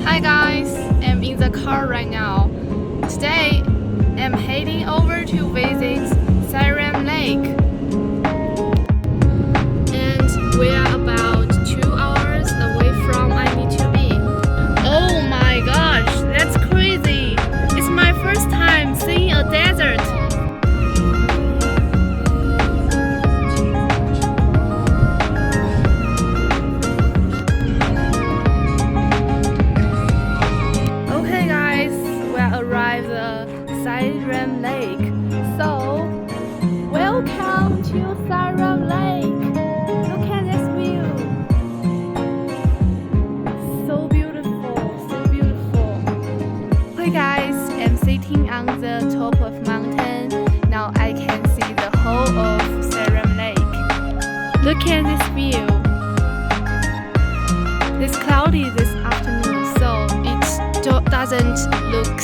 Hi guys, I'm in the car right now. Today, I'm heading over to visit Sayram Lake. And we are about 2 hours away from I need to be. Oh my gosh, that's crazy! It's my first time seeing a desert. Okay guys, we arrived at Sayram Lake. So, welcome to Sayram Lake. Look at this view. So beautiful, so beautiful. Okay guys, I'm sitting on the top of mountain. Now I can see the whole of Sayram Lake. Look at this view. It's cloudy this afternoon, so it doesn't look